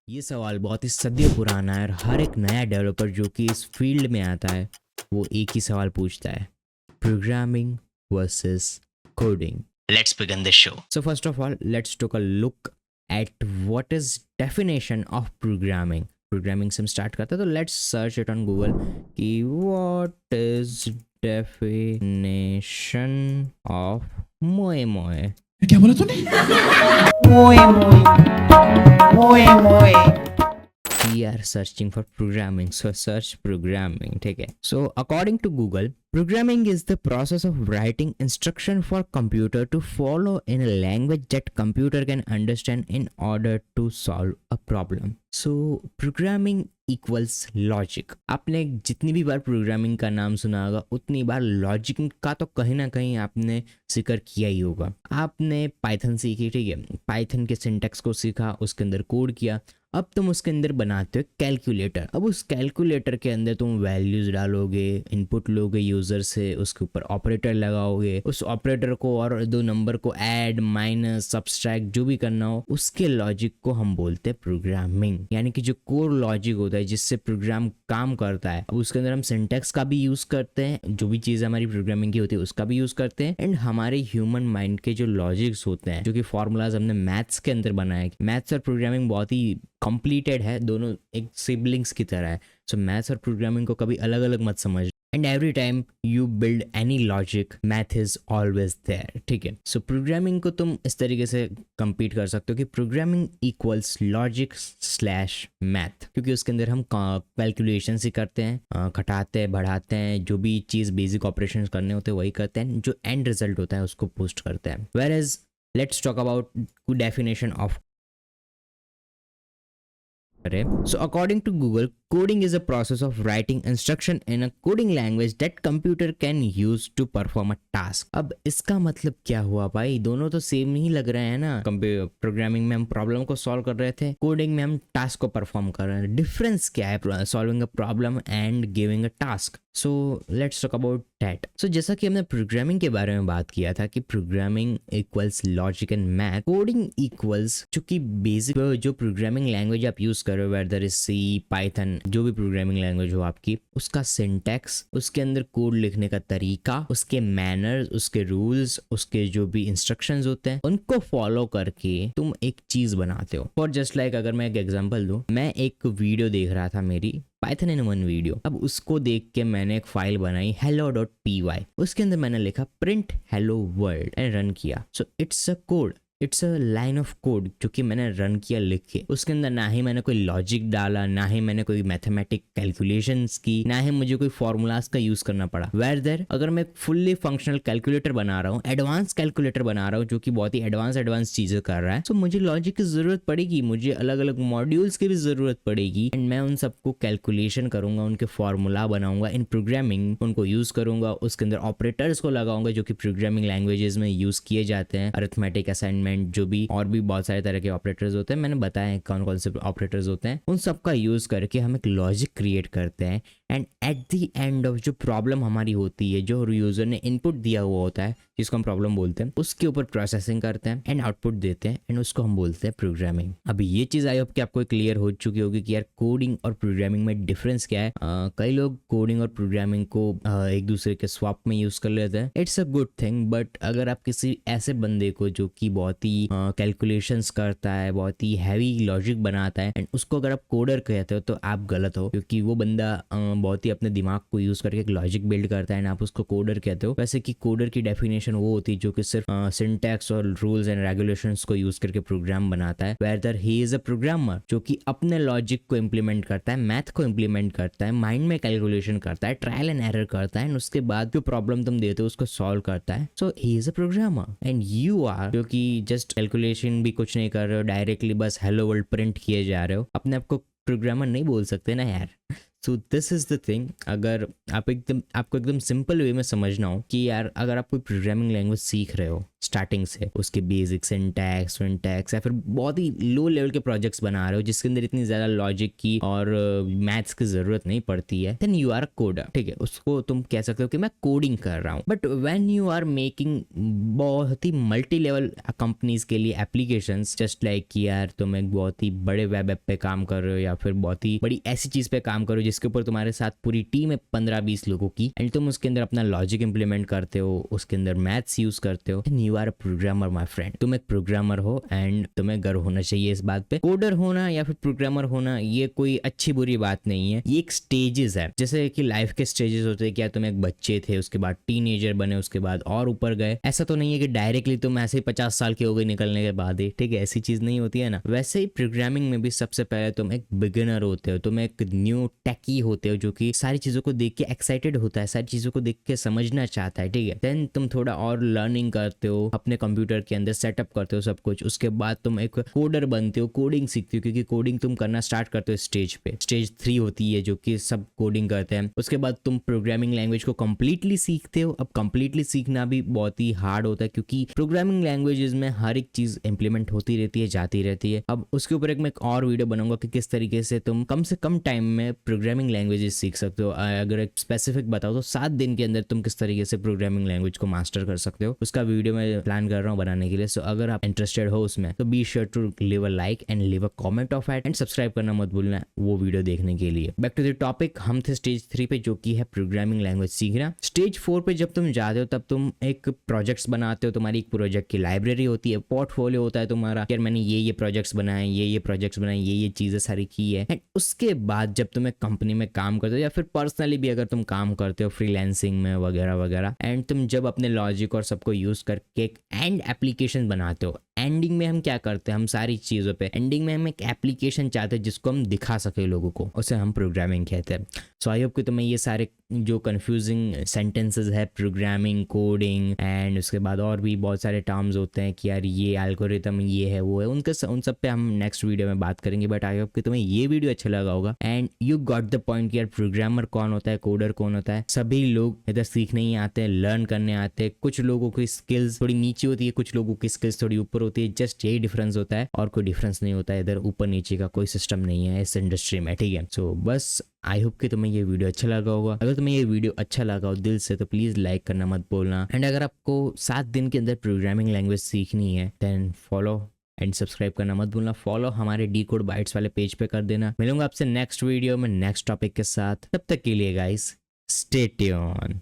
ये सवाल बहुत ही सदियों पुराना है और हर एक नया डेवलपर जो कि इस फील्ड में आता है वो एक ही सवाल पूछता है, programming versus coding. Let's begin this show. So first of all let's take a look at what is definition of programming. Programming से हम स्टार्ट करते हैं तो let's search it on Google कि व्हाट इज डेफिनेशन ऑफ मोए मोए। क्या बोला तूने? Muy, muy, muy, muy. We are searching for programming, so search programming. ठीक है, so according to Google, programming is the process of writing instruction for computer to follow in a language that computer can understand in order to solve a problem. So programming equals logic. आपने जितनी भी बार programming का नाम सुना होगा उतनी बार logic का तो कहीं ना कहीं आपने जिक्र किया ही होगा। आपने पाइथन सीखी, ठीक है, पाइथन के सिंटैक्स को सीखा, उसके अंदर कोड किया, अब तुम उसके अंदर बनाते हो कैलकुलेटर। अब उस कैलकुलेटर के अंदर तुम वैल्यूज डालोगे, इनपुट लोगे यूजर से, उसके ऊपर ऑपरेटर लगाओगे, उस ऑपरेटर को और दो नंबर को ऐड, माइनस, सब्सट्रैक्ट जो भी करना हो, उसके लॉजिक को हम बोलते हैं प्रोग्रामिंग। यानी कि जो कोर लॉजिक होता है जिससे प्रोग्राम काम करता है। अब उसके अंदर हम सिंटैक्स का भी यूज करते हैं, जो भी चीज़ हमारी प्रोग्रामिंग की होती है उसका भी यूज करते हैं, एंड हमारे ह्यूमन माइंड के जो लॉजिक्स होते हैं, जो कि फॉर्मूलाज हमने मैथ्स के अंदर बनाए। मैथ्स और प्रोग्रामिंग बहुत ही कंप्लीटेड है, दोनों एक सिबलिंग्स की तरह है। सो मैथ्स और प्रोग्रामिंग को कभी अलग अलग मत समझ। And every time you build any logic, math is always there, ठीक है। सो प्रोग्रामिंग को तुम इस तरीके से कंपीट कर सकते हो कि programming equals logic slash math, क्योंकि उसके अंदर हम कैलकुलेशन ही करते हैं, घटाते हैं, बढ़ाते हैं, जो भी चीज़ बेसिक ऑपरेशन करने होते हैं वही करते हैं, जो एंड रिजल्ट होता है उसको पोस्ट करते हैं। Whereas let's talk about definition of. So according to Google, coding is a process of writing instruction in a coding language that computer can use to perform a task. अब इसका मतलब क्या हुआ भाई? दोनों तो सेम नहीं लग रहे हैं ना। प्रोग्रामिंग में हम प्रॉब्लम को सॉल्व कर रहे थे, कोडिंग में हम टास्क को परफॉर्म कर रहे हैं। डिफरेंस क्या है solving a problem and giving a task? So let's talk about that. So जैसा कि हमने प्रोग्रामिंग के बारे में बात किया था कि programming equals logic and math, coding equals जो कि बेसिक जो प्रोग्रामिंग लैंग्वेज आप यूज कर रहे हो, वेदर इज सी, पाइथन, जो भी प्रोग्रामिंग लैंग्वेज हो आपकी, उसका सिंटैक्स, उसके अंदर कोड लिखने का तरीका, उसके मैनर्स, उसके रूल्स, उसके जो भी इंस्ट्रक्शंस होते हैं उनको फॉलो करके तुम एक चीज बनाते हो। फॉर जस्ट लाइक अगर मैं एक एग्जांपल दूं, मैं एक वीडियो देख रहा था मेरी पाइथन इन वन वीडियो। अब उसको देख के मैंने एक फाइल बनाई hello.py, उसके अंदर मैंने लिखा print hello world and run किया। So it's a code, it's a line of code जो कि मैंने रन किया लिख के। उसके अंदर ना ही मैंने कोई लॉजिक डाला, ना ही मैंने कोई मैथमेटिक कैलकुलेशंस की, ना ही मुझे कोई फॉर्मूलाज का यूज करना पड़ा। वेयर देयर अगर मैं फुल्ली फंक्शनल कैलकुलेटर बना रहा हूँ, एडवांस कैलकुलेटर बना रहा हूँ जो कि बहुत ही एडवांस चीजें कर रहा है, तो मुझे लॉजिक की जरूरत पड़ेगी, मुझे अलग अलग मॉड्यूल्स की भी जरूरत पड़ेगी, एंड मैं उन सबको कैलकुलेशन करूंगा, उनके फॉर्मूला बनाऊंगा इन प्रोग्रामिंग, उनको यूज करूंगा, उसके अंदर ऑपरेटर्स को लगाऊंगा जो कि प्रोग्रामिंग लैंग्वेजेस में यूज किए जाते हैं, अरिथमेटिक, असाइनमेंट, जो भी और भी बहुत सारे तरह के ऑपरेटर्स होते हैं, मैंने बताया कौन कौन से ऑपरेटर्स होते हैं, उन सब का यूज करके हम एक लॉजिक क्रिएट करते हैं। And at the end of जो प्रॉब्लम हमारी होती है, जो यूजर ने इनपुट दिया हुआ होता है जिसको हम प्रॉब्लम बोलते हैं, उसके ऊपर प्रोसेसिंग करते हैं एंड आउटपुट देते हैं, एंड उसको हम बोलते हैं प्रोग्रामिंग। अभी ये चीज आई होप कि आपको क्लियर हो चुकी होगी कि यार कोडिंग और प्रोग्रामिंग में डिफरेंस क्या है। कई लोग कोडिंग और प्रोग्रामिंग को एक दूसरे के स्वैप में यूज कर लेते हैं, it's a good thing, but अगर आप किसी ऐसे बंदे को जो कि बहुत ही कैलकुलेशंस करता है, बहुत ही हैवी लॉजिक बनाता है, एंड उसको अगर आप कोडर कहते हो तो आप गलत हो, क्योंकि वो बंदा बहुत ही अपने दिमाग को यूज करके एक लॉजिक बिल्ड करता है एंड आप उसको कोडर कहते हो। वैसे कि कोडर की डेफिनेशन वो होती है जो कि सिर्फ सिंटैक्स और रूल्स एंड रेगुलेशंस को यूज करके प्रोग्राम बनाता है, weather he is a programmer जो कि अपने लॉजिक को इंप्लीमेंट करता है, मैथ को इंप्लीमेंट करता है, माइंड में कैलकुलेशन करता है, ट्रायल एंड एरर करता है, एंड उसके बाद जो प्रॉब्लम तुम देते हो उसको सॉल्व करता है। So he is a programmer and you are जो कि जस्ट कैलकुलेशन भी कुछ नहीं कर रहे हो, डायरेक्टली बस हेलो वर्ल्ड प्रिंट किए जा रहे हो। अपने आप को प्रोग्रामर नहीं बोल सकते ना यार। So this is the thing. अगर आपको एकदम सिंपल वे में समझना हो कि यार अगर आप कोई प्रोग्रामिंग लैंग्वेज सीख रहे हो, स्टार्टिंग से, उसके बेसिक सिंटैक्स विंटैक्स या फिर बहुत ही लो लेवल के प्रोजेक्ट्स बना रहे हो जिसके अंदर इतनी ज़्यादा लॉजिक की और मैथ्स की ज़रूरत नहीं पड़ती है, then you are a coder. ठीक है, उसको तुम कह सकते हो कि मैं कोडिंग कर रहा हूँ। But when you are making बहुत ही मल्टी लेवल कंपनीज के लिए एप्लीकेशंस, जस्ट लाइक कि यार तुम एक बहुत ही बड़े वेब ऐप पे काम कर रहे हो या फिर बहुत ही बड़ी ऐसी चीज़ पे काम कर रहे हो जिसके ऊपर तुम्हारे साथ पूरी टीम है 15-20 लोगों की, एंड तुम उसके अंदर अपना लॉजिक इंप्लीमेंट करते हो, उसके अंदर मैथ्स यूज करते हो, and you are a programmer my friend. तुम एक प्रोग्रामर हो एंड तुम्हें गर्व होना चाहिए इस बात पे। कोडर होना या फिर प्रोग्रामर होना ये कोई अच्छी बुरी बात नहीं है, ये एक स्टेजेस है। जैसे कि लाइफ के स्टेजेस होते हैं, क्या तुम एक बच्चे थे, उसके बाद टीनेजर बने, उसके बाद और ऊपर गए। ऐसा तो नहीं है कि डायरेक्टली तुम ऐसे ही 50 साल के हो गए निकलने के बाद ही। ठीक है, ऐसी चीज नहीं होती है ना। वैसे ही प्रोग्रामिंग में भी सबसे पहले तुम एक बिगिनर होते हो, तुम एक न्यू टेकी होते हो जो कि सारी चीजों को देख के एक्साइटेड होता है, सारी चीजों को देख के समझना चाहता है। ठीक है, देन तुम थोड़ा और लर्निंग करते हो, अपने कंप्यूटर के अंदर सेटअप करते हो सब कुछ। उसके बाद तुम एक कोडर बनते हो, कोडिंग सीखते हो, क्योंकि कोडिंग तुम करना स्टार्ट करते हो स्टेज पे। स्टेज 3 होती है जो कि सब कोडिंग करते हैं। उसके बाद तुम प्रोग्रामिंग लैंग्वेज को कंप्लीटली सीखते हो। अब कंप्लीटली सीखना भी बहुत ही हार्ड होता है क्योंकि प्रोग्रामिंग लैंग्वेजेस में हर एक चीज इंप्लीमेंट होती रहती है, जाती रहती है। अब उसके ऊपर मैं एक और वीडियो बनाऊंगा कि किस तरीके से तुम कम से कम टाइम में प्रोग्रामिंग लैंग्वेजेस सीख सकते हो। अगर एक स्पेसिफिक बताओ तो 7 दिन के अंदर तुम किस तरीके से प्रोग्रामिंग लैंग्वेज को मास्टर कर सकते हो, उसका वीडियो मैं प्लान कर रहा हूँ बनाने के लिए। सो अगर आप इंटरेस्टेड हो उसमें तो be sure to leave a like and leave a comment of it and subscribe करना मत भूलना वो वीडियो देखने के लिए। बैक टू द टॉपिक, हम थे स्टेज 3 पे जो कि है प्रोग्रामिंग लैंग्वेज सीखना। स्टेज 4 पे जब तुम जाते हो तब तुम एक प्रोजेक्ट्स बनाते हो, तुम्हारी एक प्रोजेक्ट की लाइब्रेरी होती है, पोर्टफोलियो होता है तुम्हारा, यार मैंने ये प्रोजेक्ट्स बनाए, ये प्रोजेक्ट्स बनाए, ये चीजें सारी की है। एंड उसके बाद जब तुम एक कंपनी में काम करते हो या फिर पर्सनली भी अगर तुम काम करते हो फ्रीलांसिंग में वगैरह वगैरह, एंड तुम जब अपने लॉजिक और सबको यूज करके एक एंड एप्लीकेशन बनाते हो, एंडिंग में हम क्या करते हैं, हम सारी चीज़ों पे एंडिंग में हम एक एप्लीकेशन चाहते हैं जिसको हम दिखा सके लोगों को, उसे हम प्रोग्रामिंग कहते हैं। सो आई होप कि तुम्हें ये सारे जो कंफ्यूजिंग सेंटेंसेस है, प्रोग्रामिंग, कोडिंग एंड उसके बाद और भी बहुत सारे टर्म्स होते हैं कि यार ये एल्गोरिथम ये है वो है, उन सब पे हम नेक्स्ट वीडियो में बात करेंगे। बट आई होप कि तुम्हें ये वीडियो अच्छा लगा होगा and you got the point कि यार प्रोग्रामर कौन होता है, कोडर कौन होता है। सभी लोग इधर सीखने ही आते हैं, लर्न करने आते हैं। कुछ लोगों की स्किल्स थोड़ी नीचे होती है, कुछ लोगों की स्किल्स थोड़ी ऊपर होती है, जस्ट यही डिफरेंस होता है और कोई डिफरेंस नहीं होता है। इधर ऊपर नीचे का कोई सिस्टम नहीं है इस इंडस्ट्री में। ठीक है, सो बस आई होप कि तुम्हें ये वीडियो अच्छा लगा होगा। अगर तुम्हें ये वीडियो अच्छा लगा हो दिल से तो प्लीज लाइक करना मत भूलना। एंड अगर आपको 7 दिन के अंदर प्रोग्रामिंग लैंग्वेज सीखनी है देन फॉलो एंड सब्सक्राइब करना मत भूलना। फॉलो हमारे डीकोड बाइट्स वाले पेज पे कर देना। मिलूंगा आपसे नेक्स्ट वीडियो में नेक्स्ट टॉपिक के साथ। तब तक के लिए गाइस स्टे ट्यून्ड।